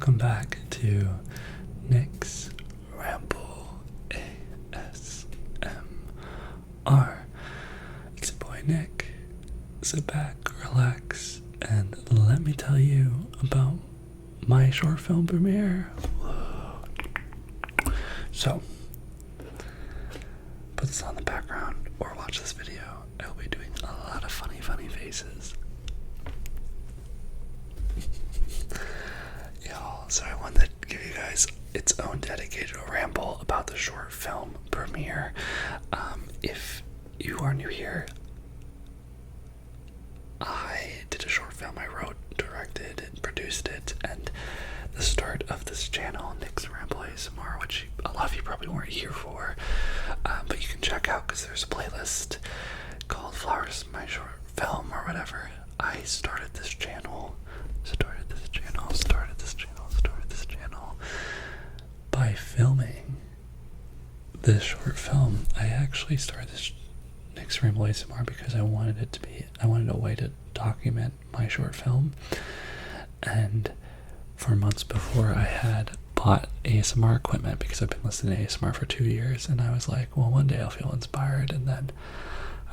welcome back to Nick's Ramble ASMR. It's your boy Nick. Sit back, relax, and let me tell you about my short film premiere. Whoa. So, put this on the background or watch this video. I'll be doing a lot of funny faces. So I wanted to give you guys its own dedicated ramble about the short film premiere. If you are new here, I did a short film. I wrote, directed, and produced it, and the start of this channel, Nick's Ramble ASMR, which a lot of you probably weren't here for, but you can check out because there's a playlist called Flowers, My Short Film, or whatever. I started this channel by filming this short film. I actually started this Nick's Ramble ASMR because I wanted a way to document my short film. And for months before, I had bought ASMR equipment because I've been listening to ASMR for 2 years, and I was like, well, one day I'll feel inspired. And then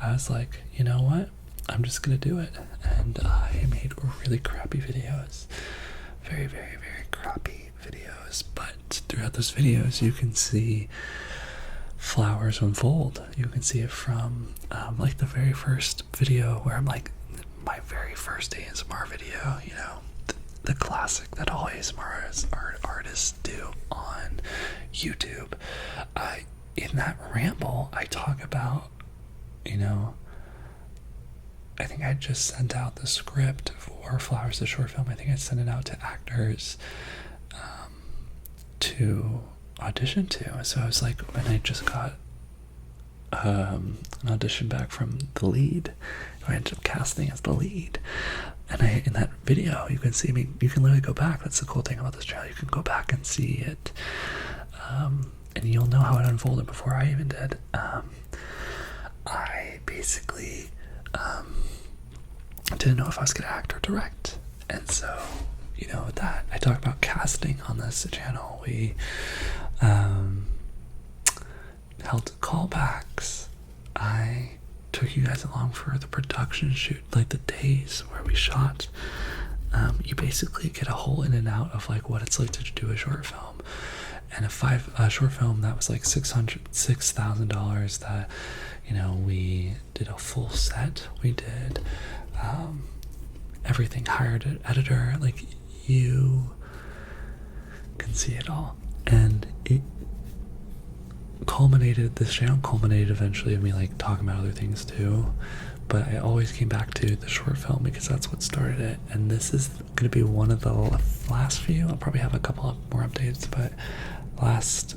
I was like, you know what? I'm just gonna do it. And I made really crappy videos. Very crappy videos. But throughout those videos, you can see flowers unfold. You can see it from like the very first video where I'm like, my very first ASMR video, you know, the classic that all ASMR artists do on YouTube. In that ramble, I talk about, you know, I think I just sent out the script for Flowers, the short film. I think I sent it out to actors to audition to. So I was like, and I just got an audition back from the lead, who I ended up casting as the lead. And in that video, you can see me, you can literally go back. That's the cool thing about this channel. You can go back and see it. And you'll know how it unfolded before I even did. I basically didn't know if I was going to act or direct. And so, you know, with that, I talk about casting on this channel. We held callbacks. I took you guys along for the production shoot, like the days where we shot. You basically get a whole in and out of like what it's like to do a short film. And a short film that was like $6,000 that, you know, we did a full set. We did everything, hired an editor, like you can see it all. And it culminated, this channel culminated eventually in me like talking about other things too. But I always came back to the short film because that's what started it. And this is going to be one of the last few. I'll probably have a couple of more updates, but last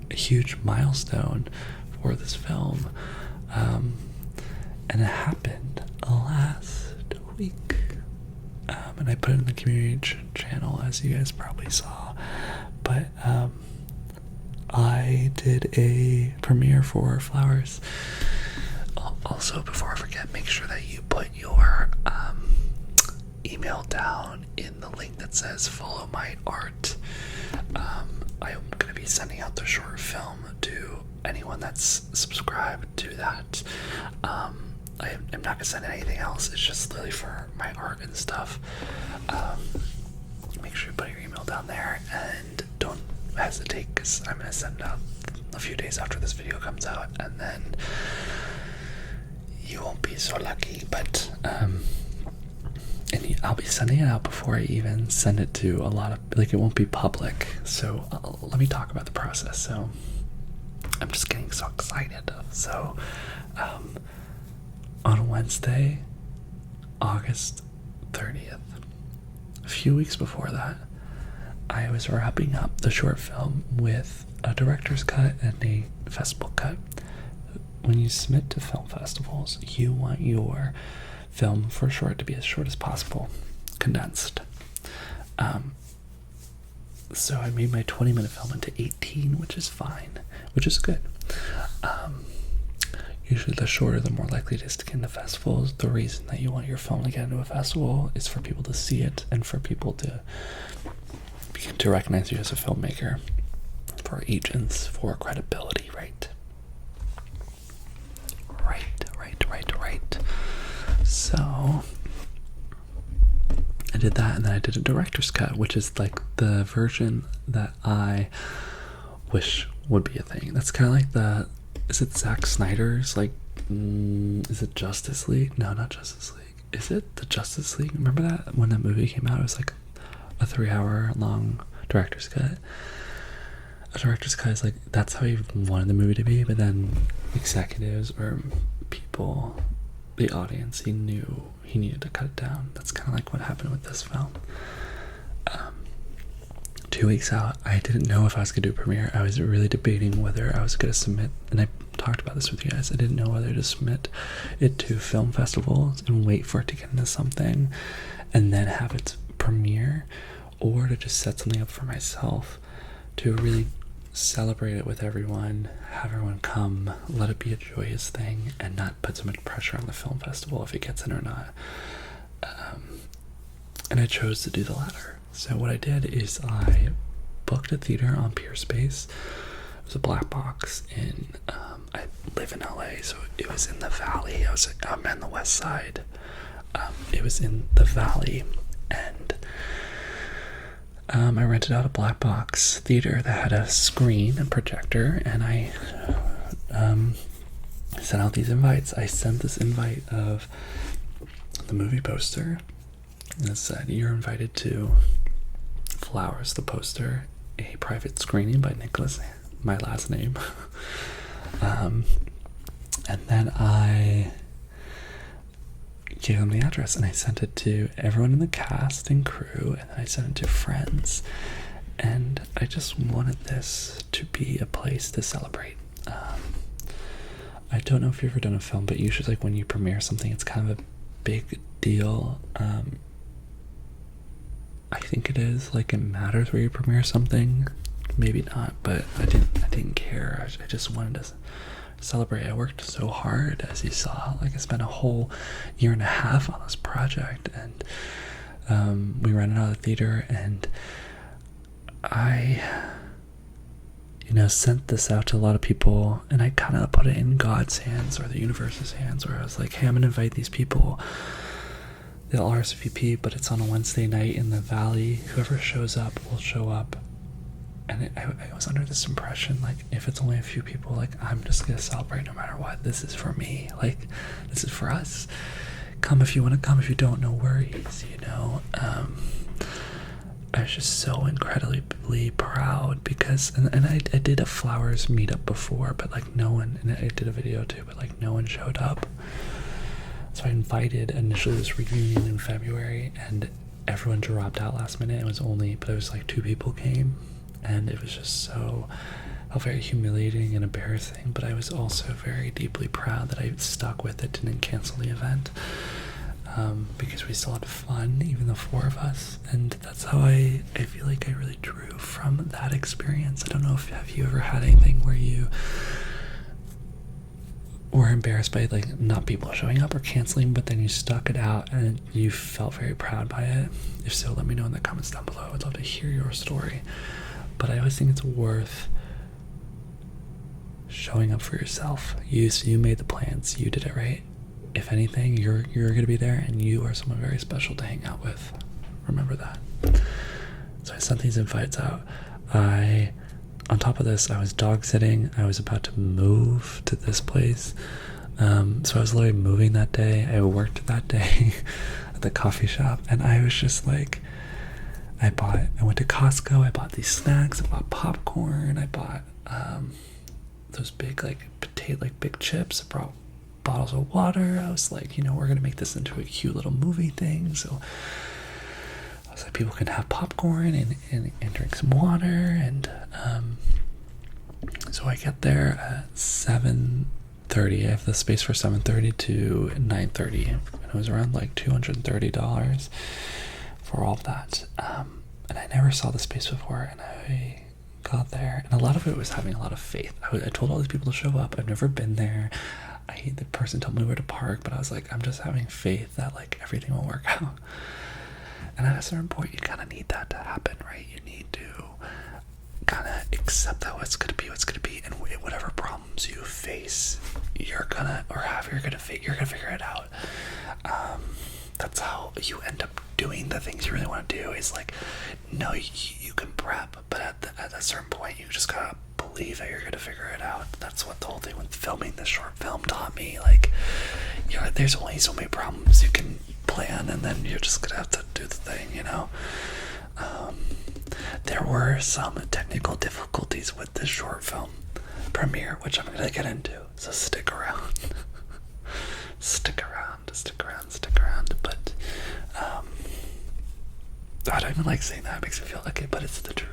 huge milestone for this film. And it happened last week. And I put it in the community channel, as you guys probably saw. But I did a premiere for Flowers. Also, before I forget, make sure that you put your email down in the link that says follow my art. I'm going to be sending out the short film to anyone that's subscribed to that. I'm not going to send anything else. It's just literally for my art and stuff. Make sure you put your email down there and don't hesitate, because I'm going to send it out a few days after this video comes out, and then you won't be so lucky, but and I'll be sending it out before I even send it to a lot of, like, it won't be public. So let me talk about the process. So I'm just getting so excited. So on Wednesday, August 30th, a few weeks before that, I was wrapping up the short film with a director's cut and a festival cut. When you submit to film festivals, you want your film for short to be as short as possible, condensed. So I made my 20-minute film into 18, which is fine, which is good. Usually the shorter, the more likely it is to get into festivals. The reason that you want your film to get into a festival is for people to see it and for people to to recognize you as a filmmaker, for agents, for credibility, right? Right. So I did that, and then I did a director's cut, which is like the version that I wish would be a thing. That's kind of like is it Zack Snyder's, like, is it Justice League? No, not Justice League. Is it the Justice League? Remember that when that movie came out? It was like a 3-hour long director's cut. A director's cut is like, that's how he wanted the movie to be, but then executives or people, the audience, he knew he needed to cut it down. That's kind of like what happened with this film. 2 weeks out, I didn't know if I was going to do a premiere. I was really debating whether I was going to submit, and I talked about this with you guys. I didn't know whether to submit it to film festivals and wait for it to get into something and then have its premiere, or to just set something up for myself to really celebrate it with everyone, have everyone come, let it be a joyous thing, and not put so much pressure on the film festival if it gets in or not. And I chose to do the latter. So what I did is I booked a theater on Pier Space. It was a black box in, I live in LA, so it was in the Valley. I'm on the west side. It was in the Valley, and I rented out a black box theater that had a screen and projector, and I sent out these invites. I sent this invite of the movie poster, and it said, "You're invited to Flowers, the poster, a private screening by Nicholas," my last name. And then I gave them the address, and I sent it to everyone in the cast and crew, and then I sent it to friends. And I just wanted this to be a place to celebrate. I don't know if you've ever done a film, but usually, like, when you premiere something, it's kind of a big deal. I think it is, like, it matters where you premiere something. Maybe not, but I didn't care. I just wanted to celebrate. I worked so hard, as you saw. Like, I spent a whole 1.5 years on this project, and we rented out a theater, and I sent this out to a lot of people, and I kind of put it in God's hands or the universe's hands, where I was like, hey, I'm gonna invite these people. They'll RSVP, but it's on a Wednesday night in the Valley. Whoever shows up will show up. And I was under this impression, like, if it's only a few people, like, I'm just gonna celebrate no matter what. This is for me. Like, this is for us. Come if you want to come. If you don't, no worries, I was just so incredibly proud because, and I did a Flowers meetup before, but, like, no one, and I did a video too, but, like, no one showed up. So I invited initially this reunion in February, and everyone dropped out last minute. But it was like 2 people came, and it was just felt very humiliating and embarrassing, but I was also very deeply proud that I stuck with it, didn't cancel the event, because we still had fun, even the 4 of us, and that's how I feel like I really drew from that experience. I don't know have you ever had anything where you were embarrassed by, like, not people showing up or canceling, but then you stuck it out and you felt very proud by it? If so, let me know in the comments down below. I'd love to hear your story. But I always think it's worth showing up for yourself. You made the plans, you did it, right? If anything, you're gonna be there, and you are someone very special to hang out with. Remember that. So I sent these invites out. On top of this, I was dog sitting. I was about to move to this place. So I was literally moving that day. I worked that day at the coffee shop, and I was just like, I went to Costco, I bought these snacks, I bought popcorn, I bought those big, like, potato, like, big chips, I brought bottles of water. I was like, we're gonna make this into a cute little movie thing. So I was like, people can have popcorn and drink some water, and so I get there at 7:30. I have the space for 7:30 to 9:30, and it was around like $230 for all of that. And I never saw the space before, and I got there, and a lot of it was having a lot of faith. I told all these people to show up. I've never been there. The person told me where to park, but I was like, I'm just having faith that, like, everything will work out. And at a certain point, you kind of need that to happen, right? You need to kind of accept that what's going to be, and whatever problems you face, you're gonna figure it out. That's how you end up doing the things you really want to do. Is like, no, you can prep, but at a certain point, you just gotta believe that you're gonna figure it out. That's what the whole thing with filming this short film taught me. Like, you know, there's only so many problems you can plan, and then you're just gonna have to do the thing, you know. There were some technical difficulties with this short film premiere, which I'm gonna get into, so stick around. stick around. But I don't even like saying that. It makes me feel okay, but it's the truth.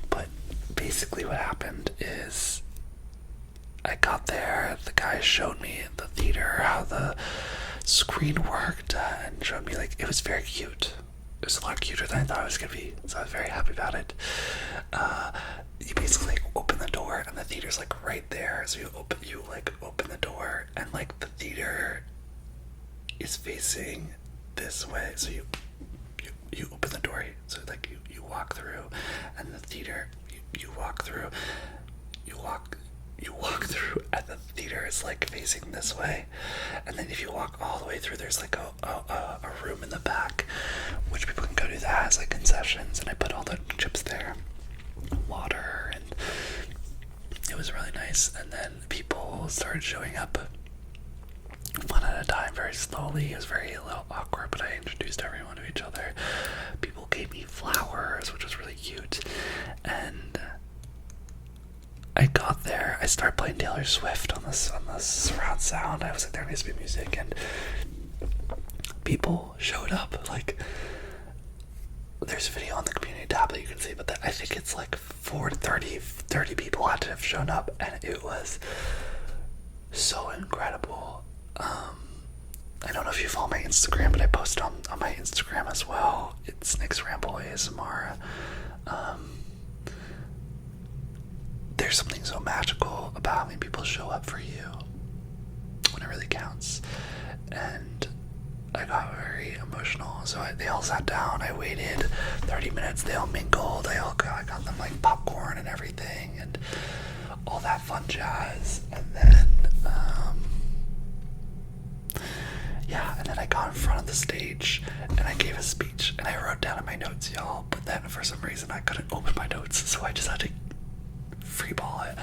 But basically what happened is I got there, the guy showed me in the theater how the screen worked, and showed me, like, it was very cute. It was a lot cuter than I thought it was gonna be, so I was very happy about it. You basically open the door, and the theater's like right there. So you open the door, and like the theater is facing this way. So you open the door, so like you walk through, and the theater you walk through, and the theater is like facing this way. And then if you walk all the way through, there's like a room in the back, which people can go to that has like concessions, and I put all the chips there, water, and it was really nice. And then people started showing up one at a time, very slowly. It was a little awkward, but I introduced everyone to each other. People gave me flowers, which was really cute. And I got there, I started playing Taylor Swift on the surround sound. I was like, there needs to be music, and people showed up. Like, there's a video on the community tab that you can see, but I think it's like 30 people had to have shown up, and it was so incredible. I don't know if you follow my Instagram, but I post on my Instagram as well. It's nicksrambleasmr. There's something so magical about how many people show up for you when it really counts. And I got very emotional, so they all sat down. I waited 30 minutes. They all mingled. I got them like popcorn and everything, and all that fun jazz. And then, and then I got in front of the stage and I gave a speech, and I wrote down in my notes, y'all. But then for some reason I couldn't open my notes, so I just had to freeball it.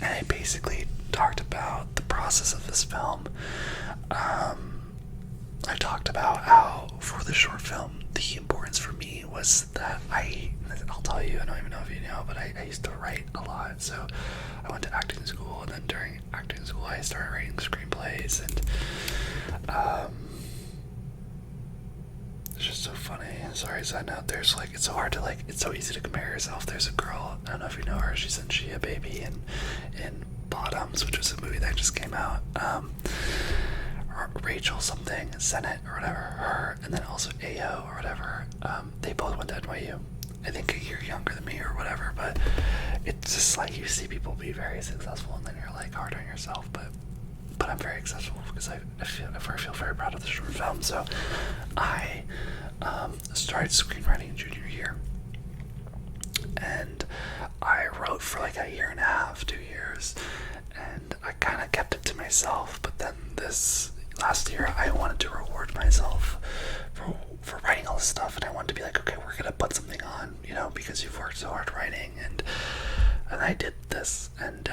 And I basically talked about the process of this film. I talked about how for the short film, the importance for me was that I'll tell you, I don't even know if you know, but I used to write a lot. So I went to acting school, and then during acting school I started writing screenplays, and it's just so funny. Sorry, side note, there's like, it's so hard to it's so easy to compare yourself. There's a girl, I don't know if you know her, she's in She a Baby in Bottoms, which was a movie that just came out. Rachel something, Senate or whatever, her, and then also AO or whatever, they both went to NYU. I think a year younger than me or whatever, but it's just like you see people be very successful, and then you're like hard on yourself, but I'm very successful because I feel very proud of the short film. So I started screenwriting junior year, and I wrote for like a year and a half, 2 years, and I kind of kept it to myself. But then this last year I wanted to reward myself for writing all this stuff, and I wanted to be like, okay, we're gonna put something on, you know, because you've worked so hard writing. And I did this, and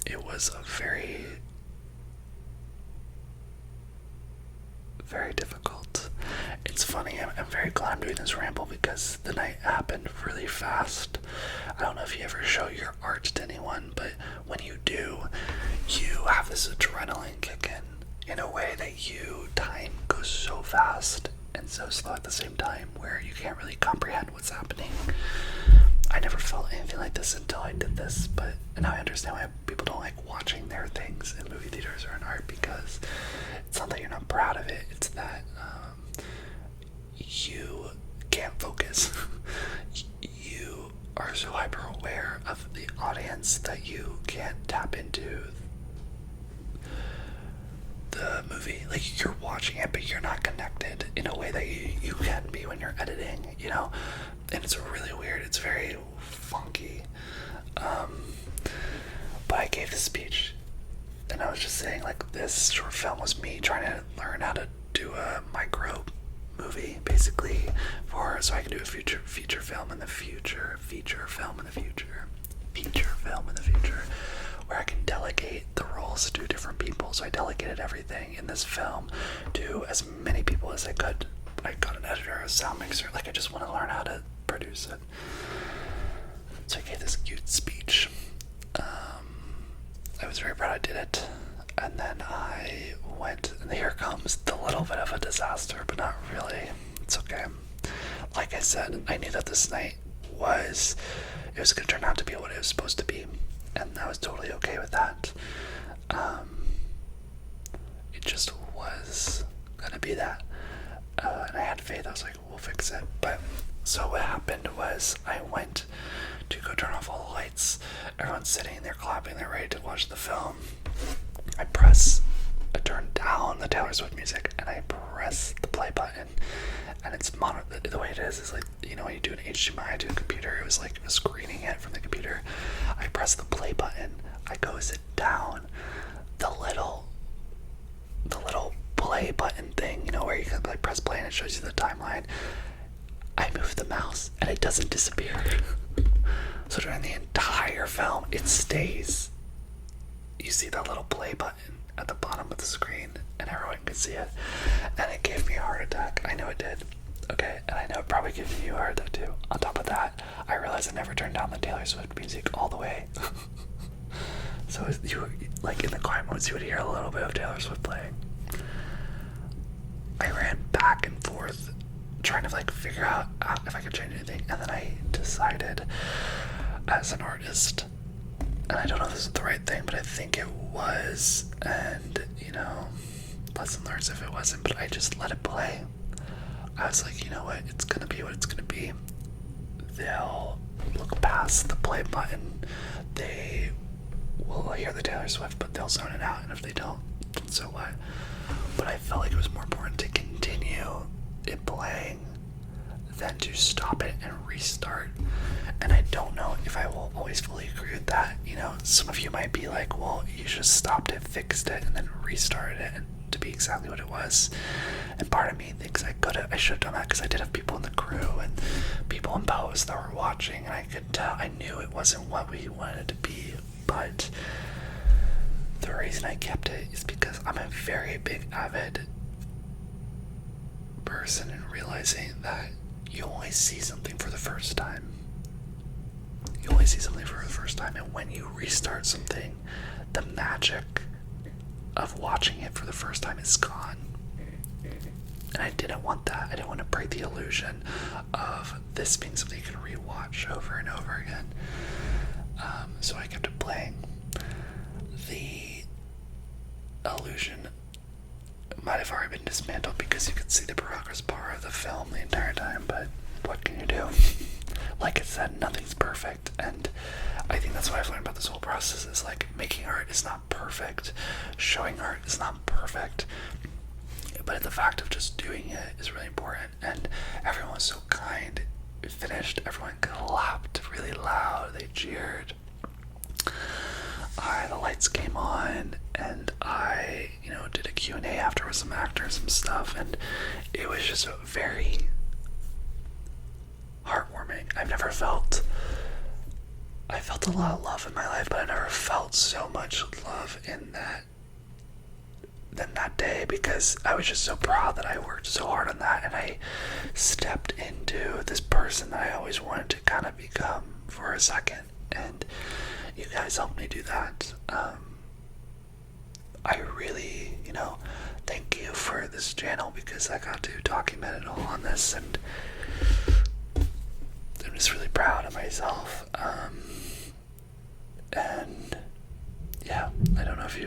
it was a very, very difficult. It's funny, I'm very glad I'm doing this ramble because the night happened really fast. I don't know if you ever show your art to anyone, but when you do, you have this adrenaline kick in a way that time goes so fast and so slow at the same time, where you can't really comprehend what's happening. I never felt anything like this until I did this, but now I understand why people don't like watching their things in movie theaters or in art, because it's not that you're not proud of it, it's that you can't focus. You are so hyper aware of the audience that you can't tap into the movie movie. Like, you're watching it, but you're not connected in a way that you can be when you're editing, you know? And it's really weird. It's very funky. But I gave this speech, and I was just saying, like, this short film was me trying to learn how to do a micro movie, basically, so I can do a feature film in the future, where I can delegate the roles to different people. So I delegated everything in this film to as many people as I could. I got an editor, a sound mixer. Like, I just want to learn how to produce it. So I gave this cute speech. I was very proud I did it. And then I went, and here comes the little bit of a disaster, but not really. It's okay. Like I said, I knew that this night it was going to turn out to be what it was supposed to be, and I was totally okay with that. It just was going to be that. And I had faith. I was like, we'll fix it. But so what happened was I went to go turn off all the lights. Everyone's sitting, they're clapping, they're ready to watch the film. I turn down the Taylor Swift music, and I press the play button, and it's the way it is like, you know, when you do an HDMI to a computer, it was like screening it from the computer. I press the play button, I go sit down, the little play button thing, you know, where you can like press play and it shows you the timeline. I move the mouse and it doesn't disappear. So during the entire film, it stays. You see that little play button at the bottom of the screen, and everyone can see it. And it gave me a heart attack. I know it did. Okay, and I know it probably gave you a heart attack too. On top of that, I realized I never turned down the Taylor Swift music all the way. So you were, like, in the quiet moments, you would hear a little bit of Taylor Swift playing. I ran back and forth trying to like figure out if I could change anything, and then I decided, as an artist, and I don't know if this is the right thing, but I think it was, and you know, lesson learned if it wasn't, but I just let it play. I was like, you know what, it's gonna be what it's gonna be. They'll look past the play button, they will hear the Taylor Swift, but they'll zone it out, and if they don't, so what? But I felt like it was more important to continue it playing than to stop it and restart. And I don't know if I will always fully agree with that. You know, some of you might be like, well, you just stopped it, fixed it, and then restarted it and to be exactly what it was. And part of me thinks I should have done that, because I did have people in the crew and people in post that were watching, and I could tell, I knew it wasn't what we wanted it to be. But the reason I kept it is because I'm a very big avid person in realizing that you always see something for the first time. You always see something for the first time, and when you restart something, the magic of watching it for the first time is gone. And I didn't want that. I didn't want to break the illusion of this being something you can rewatch over and over again. So I kept it playing. The illusion might have already been dismantled because you could see the progress bar of the film the entire time, but what can you do? Like I said, nothing's perfect, and I think that's what I've learned about this whole process is like making art is not perfect, showing art is not perfect, but the fact of just doing it is really important. And everyone was so kind. We finished, everyone clapped really loud, they cheered. The lights came on, and I, did a Q&A after with some actors and stuff, and it was just very heartwarming. I felt a lot of love in my life, but I never felt so much love in that day, because I was just so proud that I worked so hard on that, and I stepped into this person that I always wanted to kind of become for a second, and you guys helped me do that. I really, thank you for this channel, because I got to document it all on this, and I'm just really proud of myself. And yeah, I don't know if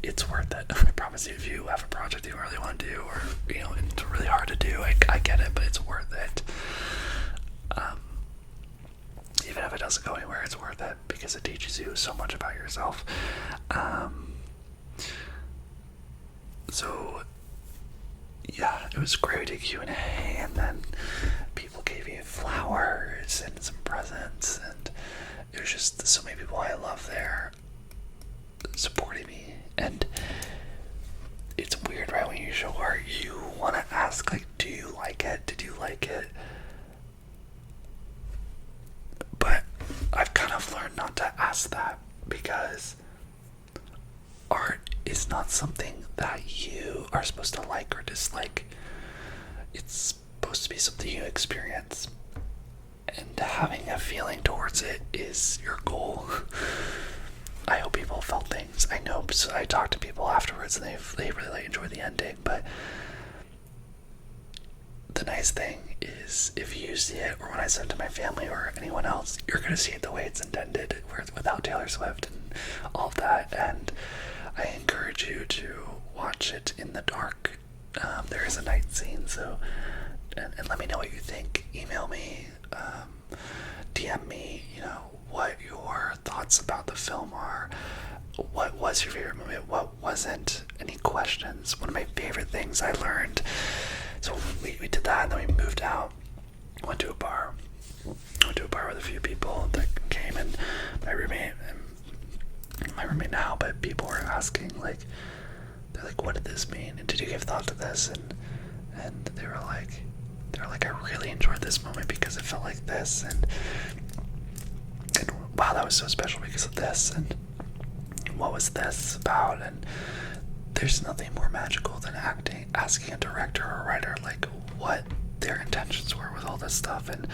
it's worth it. I promise you, if you have a project you really want to do, or, it's really hard to do, I get it, but it's worth it. Even if it doesn't go anywhere, it's worth it, because it teaches you so much about yourself. So it was great. We did Q&A, and then people gave me flowers and some presents, and it was just so many people I love there supporting me. And it's weird, right? When you show art, you want to ask, like, do you like it? Did you like it? But I've kind of learned not to ask that, because art is not something that you are supposed to like or dislike. It's supposed to be something you experience, and having a feeling towards it is your goal. I hope people felt things. I know, so I talked to people afterwards and they really enjoyed the ending, but the nice thing is, if you see it, or when I send it to my family or anyone else, you're going to see it the way it's intended, without Taylor Swift and all of that. And I encourage you to watch it in the dark. There is a night scene, so and let me know what you think. Email me, DM me, what your thoughts about the film are. What was your favorite movie? What wasn't? Any questions? One of my favorite things I learned. So we did that, and then we moved out. Went to a bar with a few people that came, and my roommate now. But people were asking, like, they're like, "What did this mean? And did you give thought to this?" And they were like, "I really enjoyed this moment because it felt like this, and wow, that was so special because of this, and what was this about?" And there's nothing more magical than asking a director or a writer, like, what their intentions were with all this stuff, and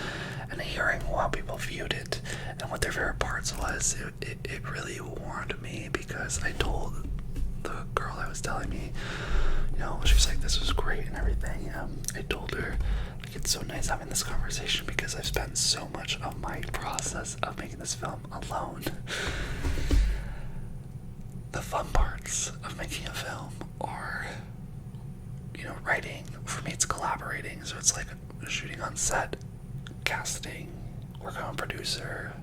hearing how people viewed it and what their favorite parts was. It really warmed me, because I told the girl that was telling me, she was like, this was great and everything. I told her, like, it's so nice having this conversation, because I've spent so much of my process of making this film alone. The fun parts of making a film are, writing. For me, it's collaborating. So it's like shooting on set, casting, working on producer,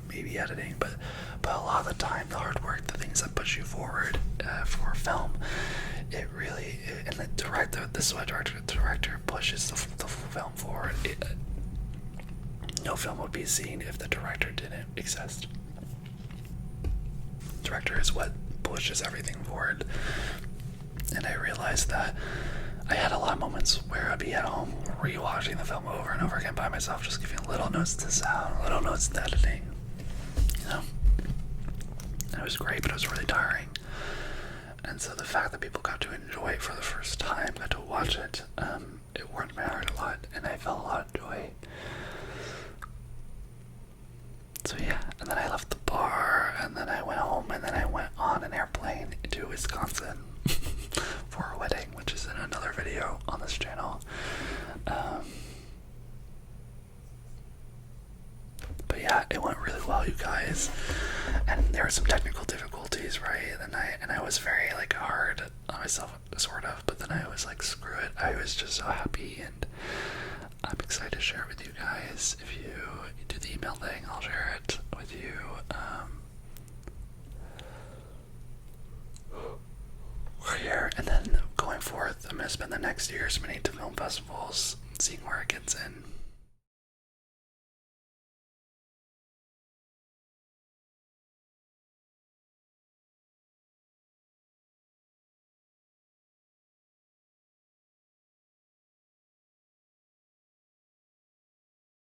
maybe editing, but a lot of the time, the hard work, the things that push you forward for film, and the director, this is what the director pushes the film forward. No film would be seen if the director didn't exist. Director is what pushes everything forward. And I realized that I had a lot of moments where I'd be at home rewatching the film over and over again by myself, just giving little notes to sound, little notes to editing, and it was great, but it was really tiring. And so the fact that people got to enjoy it for the first time, got to watch it, it warmed my heart a lot, and I felt a lot of joy. So yeah, and then I left the bar, and then I went home, and then I went on an airplane to Wisconsin for a wedding, which is in another video on this channel. But yeah, it went really well, you guys. And there were some technical difficulties, right? And I was very, like, hard on myself, sort of. But then I was like, screw it. I was just so happy, and I'm excited to share it with you guys. If you do the email thing, I'll share it with you. We're here, and then going forth, I'm going to spend the next year submitting to film festivals, seeing where it gets in.